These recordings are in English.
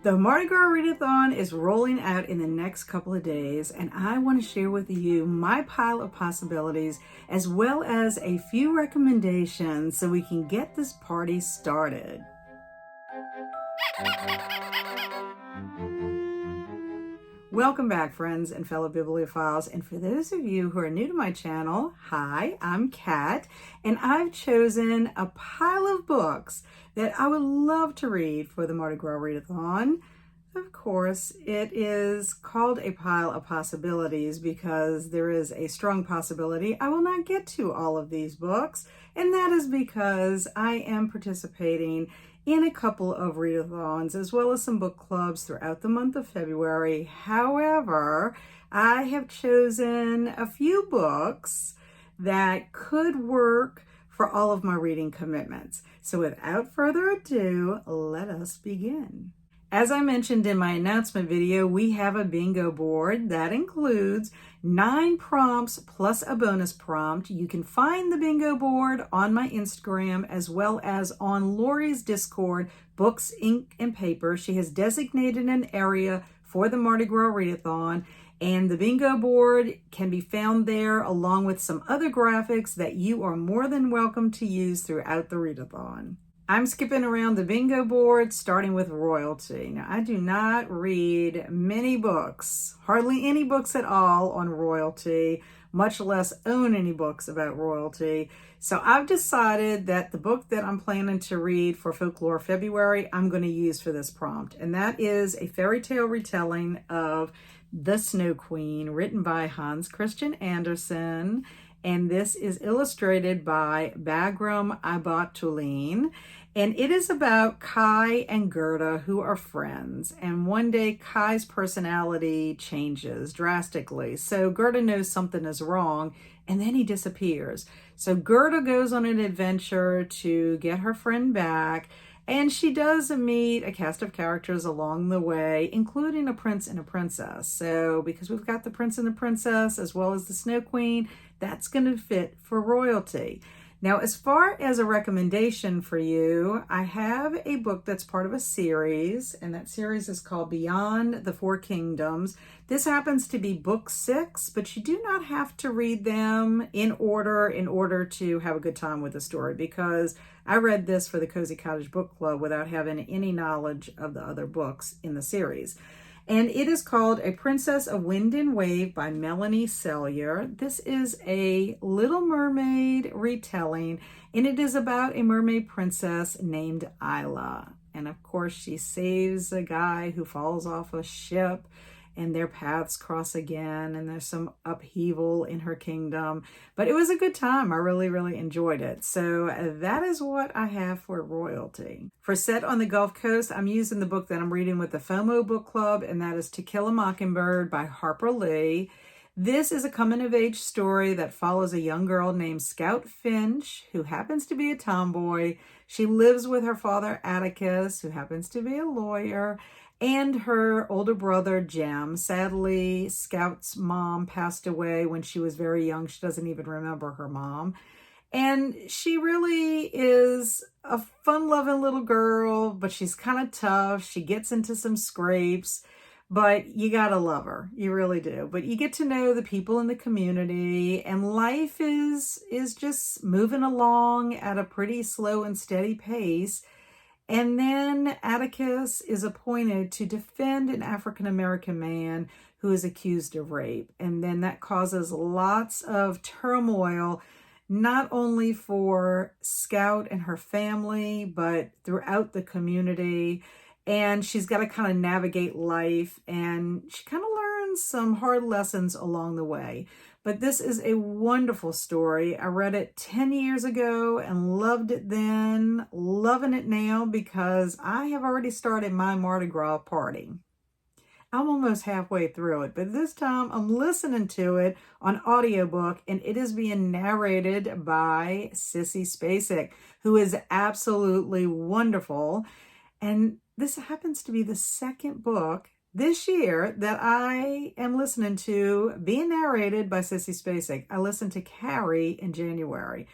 The Mardi Gras Readathon is rolling out in the next couple of days, and I want to share with you my pile of possibilities as well as a few recommendations so we can get this party started. Welcome back, friends and fellow bibliophiles. And for those of you who are new to my channel, hi, I'm Kat, and I've chosen a pile of books that I would love to read for the Mardi Gras Readathon. Of course, it is called a pile of possibilities because there is a strong possibility I will not get to all of these books, and that is because I am participating in a couple of readathons as well as some book clubs throughout the month of February. However, I have chosen a few books that could work for all of my reading commitments. So without further ado, let us begin. As I mentioned in my announcement video, we have a bingo board that includes 9 prompts plus a bonus prompt. You can find the bingo board on my Instagram as well as on Laurie's Discord, Books, Ink, and Paper. She has designated an area for the Mardi Gras Readathon, and the bingo board can be found there along with some other graphics that you are more than welcome to use throughout the readathon. I'm skipping around the bingo board, starting with royalty. Now, I do not read many books, hardly any books at all on royalty, much less own any books about royalty. So I've decided that the book that I'm planning to read for Folklore February, I'm going to use for this prompt. And that is a fairy tale retelling of The Snow Queen, written by Hans Christian Andersen. And this is illustrated by Byron. And it is about Kai and Gerda, who are friends. And one day Kai's personality changes drastically. So Gerda knows something is wrong, and then he disappears. So Gerda goes on an adventure to get her friend back, and she does meet a cast of characters along the way, including a prince and a princess. So because we've got the prince and the princess, as well as the Snow Queen, that's going to fit for royalty. Now, as far as a recommendation for you, I have a book that's part of a series, and that series is called Beyond the Four Kingdoms. This happens to be book 6, but you do not have to read them in order to have a good time with the story, because I read this for the Cozy Cottage Book Club without having any knowledge of the other books in the series. And it is called A Princess of Wind and Wave by Melanie Sellier. This is a Little Mermaid retelling, and it is about a mermaid princess named Isla. And of course, she saves a guy who falls off a ship, and their paths cross again, and there's some upheaval in her kingdom. But it was a good time. I really enjoyed it. So that is what I have for royalty. For Set on the Gulf Coast, I'm using the book that I'm reading with the FOMO Book Club, and that is To Kill a Mockingbird by Harper Lee. This is a coming-of-age story that follows a young girl named Scout Finch, who happens to be a tomboy. She lives with her father, Atticus, who happens to be a lawyer, and her older brother, Jem. Sadly, Scout's mom passed away when she was very young. She doesn't even remember her mom. And she really is a fun-loving little girl, but she's kind of tough. She gets into some scrapes, but you gotta love her. You really do. But you get to know the people in the community, and life is just moving along at a pretty slow and steady pace. And then Atticus is appointed to defend an African-American man who is accused of rape. And then that causes lots of turmoil, not only for Scout and her family, but throughout the community. And she's got to kind of navigate life, and she kind of learns some hard lessons along the way. But this is a wonderful story. I read it 10 years ago and loved it then, loving it now because I have already started my Mardi Gras party. I'm almost halfway through it, but this time I'm listening to it on audiobook, and it is being narrated by Sissy Spacek, who is absolutely wonderful. And this happens to be the second book this year that I am listening to being narrated by Sissy Spacek. I listened to Carrie in January.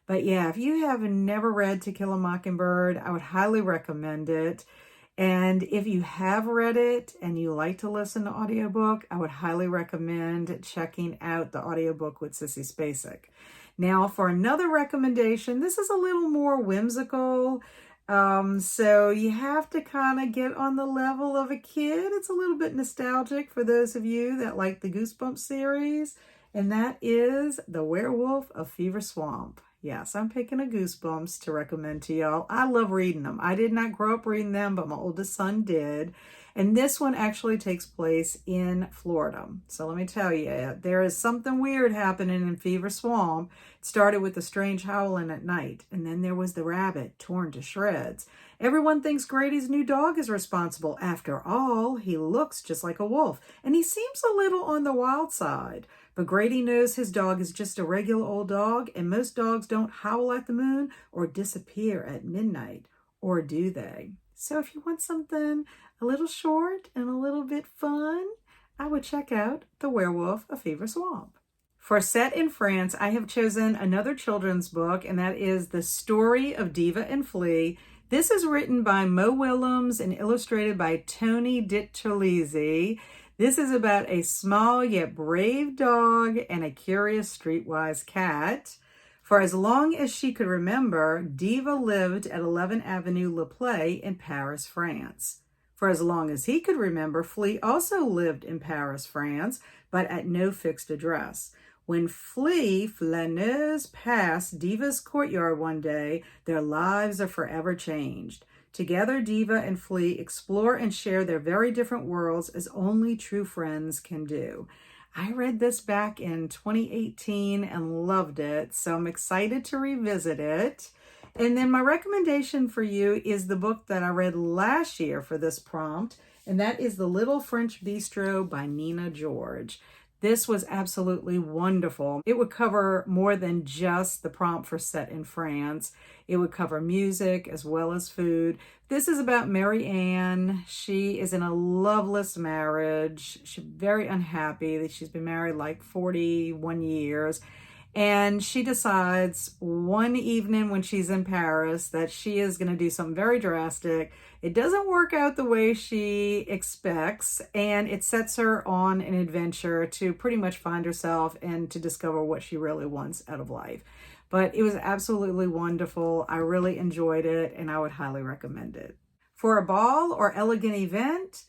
But yeah, if you have never read To Kill a Mockingbird, I would highly recommend it. And if you have read it and you like to listen to audiobook, I would highly recommend checking out the audiobook with Sissy Spacek. Now, for another recommendation, this is a little more whimsical. So you have to kind of get on the level of a kid. It's a little bit nostalgic for those of you that like the Goosebumps series. And that is The Werewolf of Fever Swamp. Yes, I'm picking a Goosebumps to recommend to y'all. I love reading them. I did not grow up reading them, but my oldest son did. And this one actually takes place in Florida. So let me tell you, there is something weird happening in Fever Swamp. It started with the strange howling at night, and then there was the rabbit torn to shreds. Everyone thinks Grady's new dog is responsible. After all, he looks just like a wolf, and he seems a little on the wild side. But Grady knows his dog is just a regular old dog, and most dogs don't howl at the moon or disappear at midnight, or do they? So if you want something a little short and a little bit fun, I would check out The Werewolf of Fever Swamp. For Set in France, I have chosen another children's book, and that is The Story of Diva and Flea. This is written by Mo Willems and illustrated by Tony DiTerlizzi. This is about a small yet brave dog and a curious streetwise cat. For as long as she could remember, Diva lived at 11 Avenue Le Play in Paris, France. For as long as he could remember, Flea also lived in Paris, France, but at no fixed address. When Flea, Flaneuse, passed Diva's courtyard one day, their lives are forever changed. Together, Diva and Flea explore and share their very different worlds as only true friends can do. I read this back in 2018 and loved it, so I'm excited to revisit it. And then my recommendation for you is the book that I read last year for this prompt, and that is The Little French Bistro by Nina George. This was absolutely wonderful. It would cover more than just the prompt for Set in France. It would cover music as well as food. This is about Mary Ann. She is in a loveless marriage. She's very unhappy. She's been married like 41 years. And she decides one evening when she's in Paris that she is going to do something very drastic. It doesn't work out the way she expects, and it sets her on an adventure to pretty much find herself and to discover what she really wants out of life. But it was absolutely wonderful. I really enjoyed it, and I would highly recommend it. For a ball or elegant event,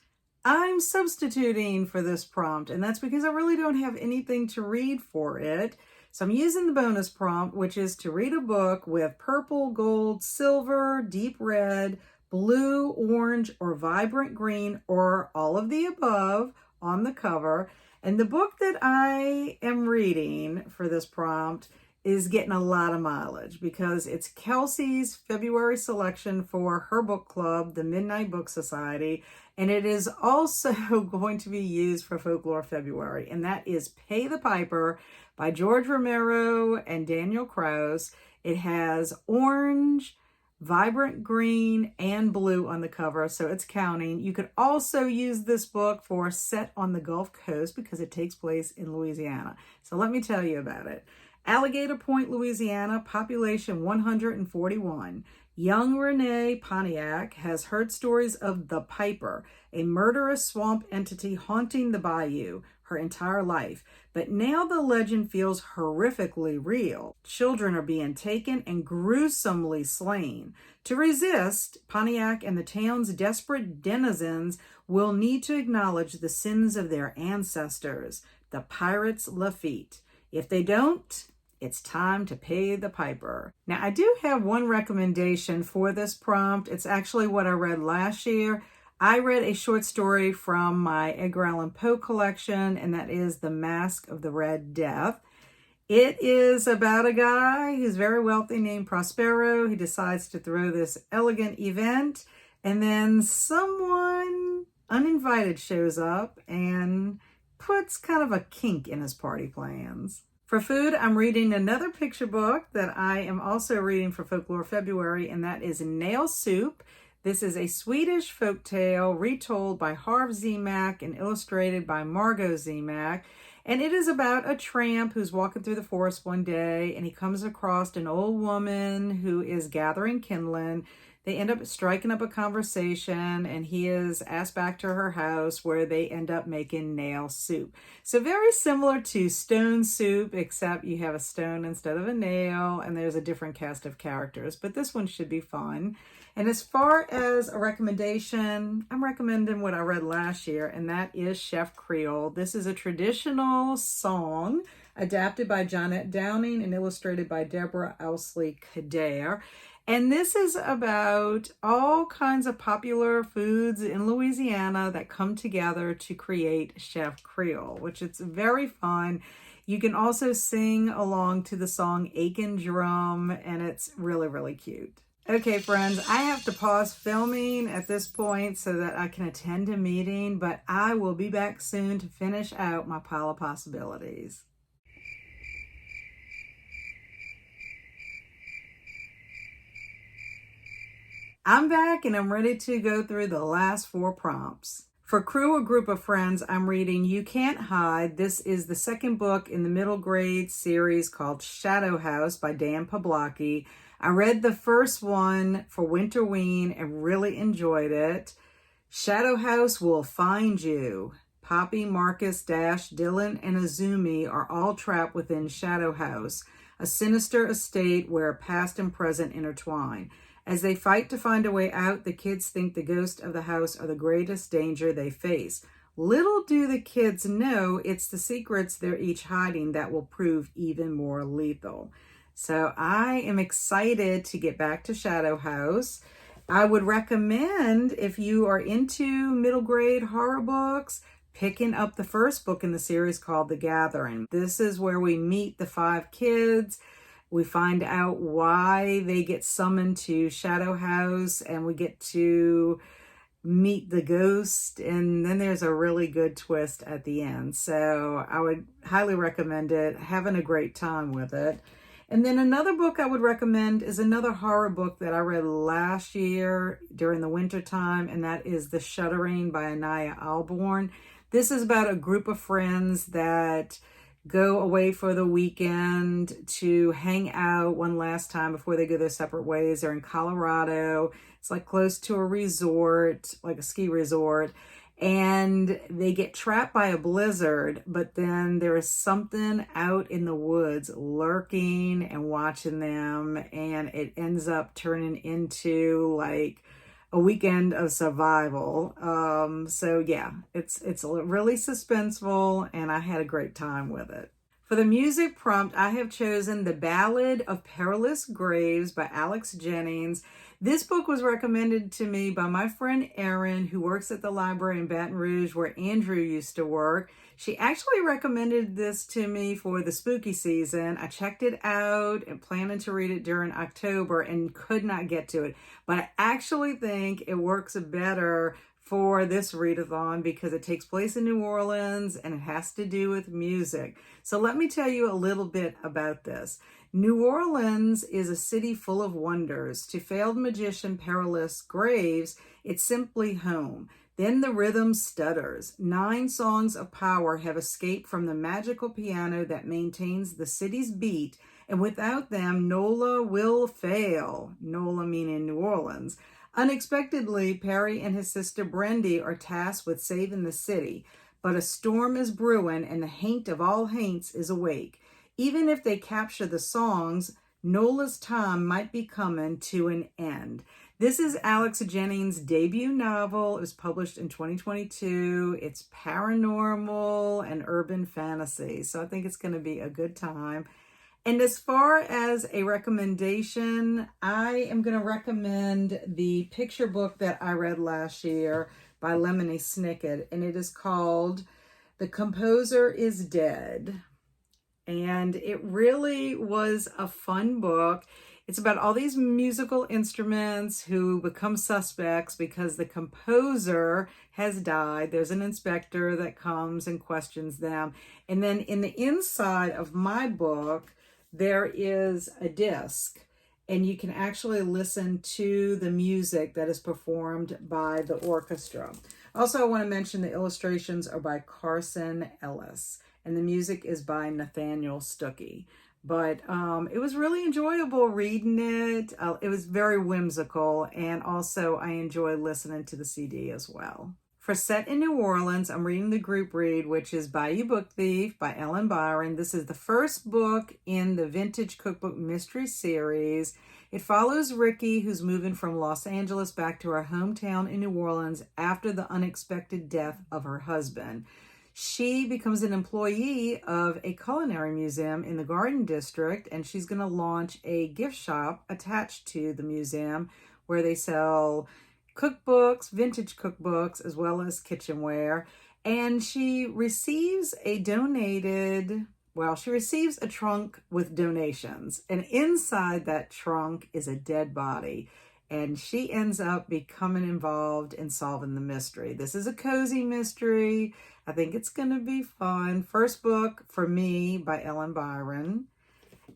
I'm substituting for this prompt, and that's because I really don't have anything to read for it. So I'm using the bonus prompt, which is to read a book with purple, gold, silver, deep red, blue, orange, or vibrant green, or all of the above on the cover. And the book that I am reading for this prompt is getting a lot of mileage because it's Kelsi's February selection for her book club, the Midnight Book Society, and it is also going to be used for Folklore February, and that is Pay the Piper by George Romero and Daniel Kraus. It has orange, vibrant green, and blue on the cover, so it's counting. You could also use this book for Set on the Gulf Coast because it takes place in Louisiana. So let me tell you about it. Alligator Point, Louisiana, population 141. Young Renee Pontiac has heard stories of the Piper, a murderous swamp entity haunting the Bayou, her entire life. But now the legend feels horrifically real. Children are being taken and gruesomely slain. To resist, Pontiac and the town's desperate denizens will need to acknowledge the sins of their ancestors, the pirates Lafitte. If they don't, it's time to pay the piper. Now, I do have one recommendation for this prompt. It's actually what I read last year. I read a short story from my Edgar Allan Poe collection, and that is The Mask of the Red Death. It is about a guy who's very wealthy named Prospero. He decides to throw this elegant event, and then someone uninvited shows up and puts kind of a kink in his party plans. For food, I'm reading another picture book that I am also reading for Folklore February, and that is Nail Soup. This is a Swedish folktale retold by Harv Zemak and illustrated by Margot Zemak. And it is about a tramp who's walking through the forest one day, and he comes across an old woman who is gathering kindling. They end up striking up a conversation, and he is asked back to her house where they end up making nail soup. So very similar to Stone Soup, except you have a stone instead of a nail, and there's a different cast of characters. But this one should be fun. And as far as a recommendation, I'm recommending what I read last year, and that is Chef Creole. This is a traditional song adapted by Jonette Downing and illustrated by Deborah Owsley-Kader. And this is about all kinds of popular foods in Louisiana that come together to create Chef Creole, which it's very fun. You can also sing along to the song Aiken Drum, and it's really, really cute. Okay, friends, I have to pause filming at this point so that I can attend a meeting, but I will be back soon to finish out my pile of possibilities. I'm back and I'm ready to go through the last 4 prompts. For Krewe, group of friends, I'm reading You Can't Hide. This is the second book in the middle grade series called Shadow House by Dan Pawlowski. I read the first one for Winterween and really enjoyed it. Shadow House will find you. Poppy, Marcus, Dash, Dylan, and Azumi are all trapped within Shadow House, a sinister estate where past and present intertwine. As they fight to find a way out, the kids think the ghosts of the house are the greatest danger they face. Little do the kids know it's the secrets they're each hiding that will prove even more lethal. So I am excited to get back to Shadow House. I would recommend, if you are into middle grade horror books, picking up the first book in the series called The Gathering. This is where we meet the 5 kids. We find out why they get summoned to Shadow House, and we get to meet the ghost, and then there's a really good twist at the end. So I would highly recommend it, having a great time with it. And then another book I would recommend is another horror book that I read last year during the winter time, and that is The Shuddering by Anaya Alborn. This is about a group of friends that go away for the weekend to hang out one last time before they go their separate ways. They're in Colorado. It's like close to a resort, like a ski resort. And they get trapped by a blizzard, but then there is something out in the woods lurking and watching them. And it ends up turning into like a weekend of survival. So yeah, it's really suspenseful, and I had a great time with it. For the music prompt, I have chosen The Ballad of Perilous Graves by Alex Jennings. This book was recommended to me by my friend Erin, who works at the library in Baton Rouge where Andrew used to work. She actually recommended this to me for the spooky season. I checked it out and planning to read it during October and could not get to it. But I actually think it works better for this readathon because it takes place in New Orleans and it has to do with music. So let me tell you a little bit about this. New Orleans is a city full of wonders. To failed magician Perilous Graves, it's simply home. Then the rhythm stutters. 9 songs of power have escaped from the magical piano that maintains the city's beat, and without them, NOLA will fail. NOLA meaning New Orleans. Unexpectedly, Perry and his sister Brendy are tasked with saving the city, but a storm is brewing and the haint of all haints is awake. Even if they capture the songs, NOLA's time might be coming to an end. This is Alex Jennings' debut novel. It was published in 2022. It's paranormal and urban fantasy, so I think it's going to be a good time. And as far as a recommendation, I am going to recommend the picture book that I read last year by Lemony Snicket, and it is called The Composer is Dead. And it really was a fun book. It's about all these musical instruments who become suspects because the composer has died. There's an inspector that comes and questions them. And then in the inside of my book, there is a disc, and you can actually listen to the music that is performed by the orchestra. Also, I want to mention the illustrations are by Carson Ellis, and the music is by Nathaniel Stuckey. But it was really enjoyable reading it. It was very whimsical, and also I enjoy listening to the CD as well. For Set in New Orleans, I'm reading the group read, which is Bayou Book Thief by Ellen Byron. This is the first book in the Vintage Cookbook Mystery Series. It follows Ricky, who's moving from Los Angeles back to her hometown in New Orleans after the unexpected death of her husband. She becomes an employee of a culinary museum in the Garden District, and she's going to launch a gift shop attached to the museum where they sell cookbooks, vintage cookbooks, as well as kitchenware. And she receives a trunk with donations. And inside that trunk is a dead body. And she ends up becoming involved in solving the mystery. This is a cozy mystery. I think it's going to be fun. First book for me by Ellen Byron.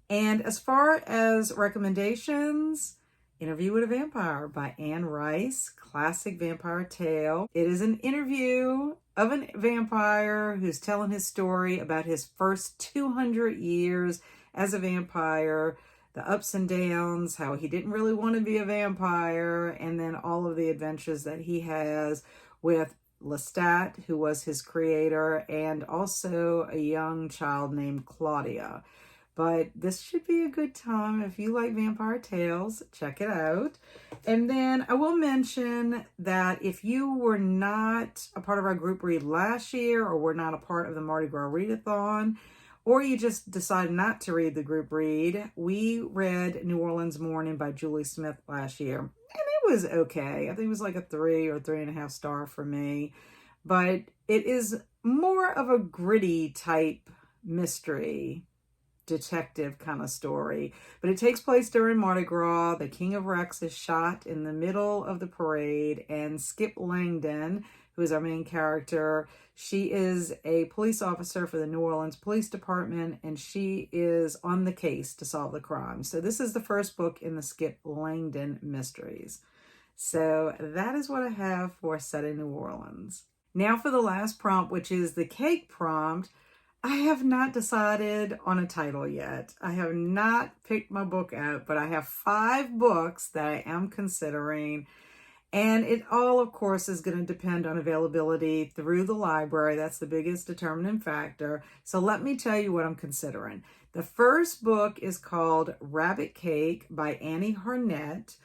And as far as recommendations, Interview with a Vampire by Anne Rice, classic vampire tale. It is an interview of a vampire who's telling his story about his first 200 years as a vampire, the ups and downs, how he didn't really want to be a vampire, and then all of the adventures that he has with Lestat, who was his creator, and also a young child named Claudia. But this should be a good time. If you like vampire tales, check it out. And then I will mention that if you were not a part of our group read last year, or were not a part of the Mardi Gras Readathon, or you just decided not to read the group read, we read New Orleans Morning by Julie Smith last year. And it was okay. I think it was like a 3 or 3.5 star for me. But it is more of a gritty type mystery, detective kind of story. But it takes place during Mardi Gras. The King of Rex is shot in the middle of the parade, and Skip Langdon, who is our main character, she is a police officer for the New Orleans Police Department, and she is on the case to solve the crime. So this is the first book in the Skip Langdon mysteries. So that is what I have for Set in New Orleans. Now for the last prompt, which is the cake prompt. I have not decided on a title yet. I have not picked my book out, but I have 5 books that I am considering. And it all, of course, is going to depend on availability through the library. That's the biggest determining factor. So let me tell you what I'm considering. The first book is called Rabbit Cake by Annie Harnett.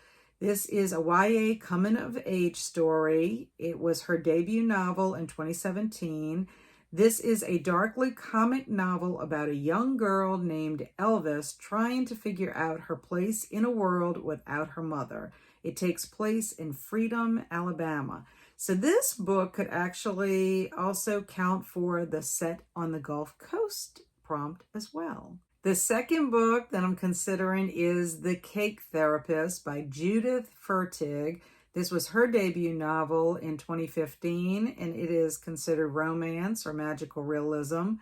This is a YA coming-of-age story. It was her debut novel in 2017. This is a darkly comic novel about a young girl named Elvis trying to figure out her place in a world without her mother. It takes place in Freedom, Alabama. So this book could actually also count for the set on the Gulf Coast prompt as well. The second book that I'm considering is The Cake Therapist by Judith Fertig. This was her debut novel in 2015, and it is considered romance or magical realism.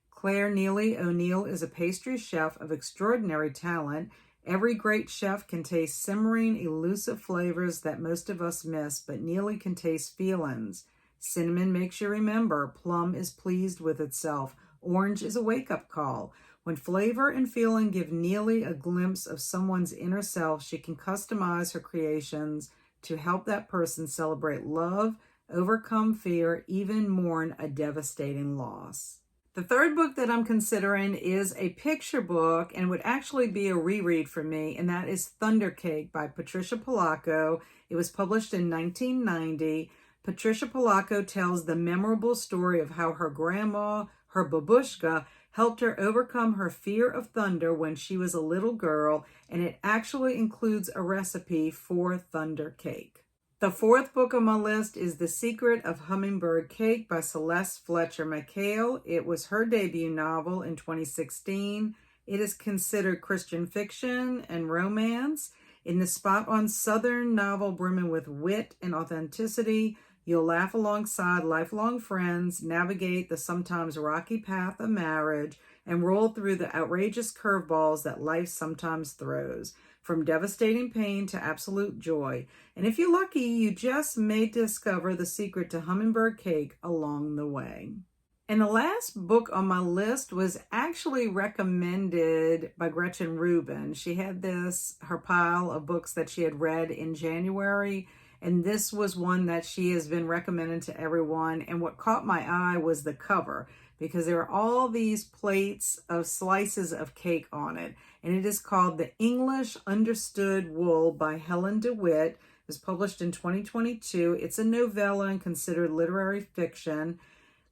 Claire Neely O'Neill is a pastry chef of extraordinary talent. Every great chef can taste simmering, elusive flavors that most of us miss, but Neely can taste feelings. Cinnamon makes you remember. Plum is pleased with itself. Orange is a wake-up call. When flavor and feeling give Neely a glimpse of someone's inner self, she can customize her creations to help that person celebrate love, overcome fear, even mourn a devastating loss. The third book that I'm considering is a picture book and would actually be a reread for me, and that is Thunder Cake by Patricia Polacco. It was published in 1990. Patricia Polacco tells the memorable story of how her grandma, her babushka, helped her overcome her fear of thunder when she was a little girl, and it actually includes a recipe for thunder cake. The fourth book on my list is The Secret of Hummingbird Cake by Celeste Fletcher McHale. It was her debut novel in 2016. It is considered Christian fiction and romance. In the spot-on Southern novel brimming with wit and authenticity, you'll laugh alongside lifelong friends, navigate the sometimes rocky path of marriage, and roll through the outrageous curveballs that life sometimes throws, from devastating pain to absolute joy. And if you're lucky, you just may discover the secret to hummingbird cake along the way. And the last book on my list was actually recommended by Gretchen Rubin. She had her pile of books that she had read in January, and this was one that she has been recommending to everyone. And what caught my eye was the cover, because there are all these plates of slices of cake on it. And it is called The English Understood Wool by Helen DeWitt. It was published in 2022. It's a novella and considered literary fiction.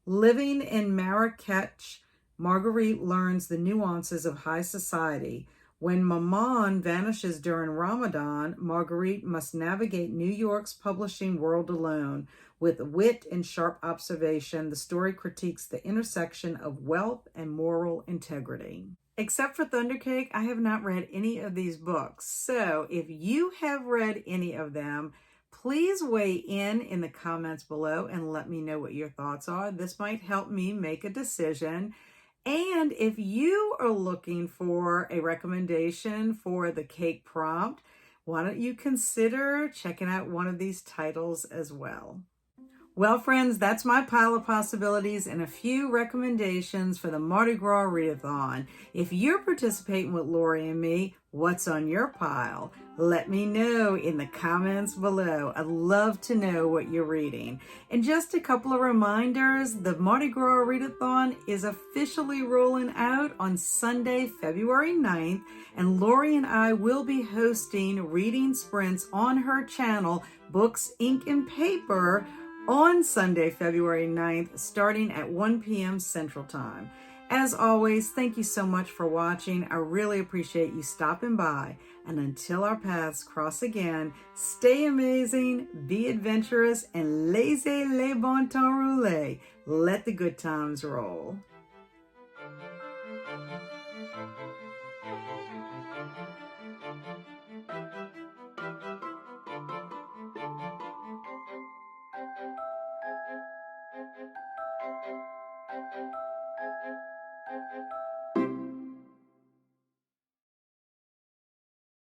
Living in Marrakech, Marguerite learns the nuances of high society. When Maman vanishes during Ramadan, Marguerite must navigate New York's publishing world alone. With wit and sharp observation, the story critiques the intersection of wealth and moral integrity. Except for Thundercake, I have not read any of these books. So if you have read any of them, please weigh in the comments below and let me know what your thoughts are. This might help me make a decision. And if you are looking for a recommendation for the cake prompt, why don't you consider checking out one of these titles as well? Well, friends, that's my pile of possibilities and a few recommendations for the Mardi Gras Readathon. If you're participating with Laurie and me, what's on your pile? Let me know in the comments below. I'd love to know what you're reading. And just a couple of reminders, the Mardi Gras Readathon is officially rolling out on Sunday, February 9th, and Laurie and I will be hosting reading sprints on her channel, Books, Ink, and Paper, on Sunday, February 9th, starting at 1 p.m. Central Time. As always, thank you so much for watching. I really appreciate you stopping by. And until our paths cross again, stay amazing, be adventurous, and laissez les bon temps rouler. Let the good times roll.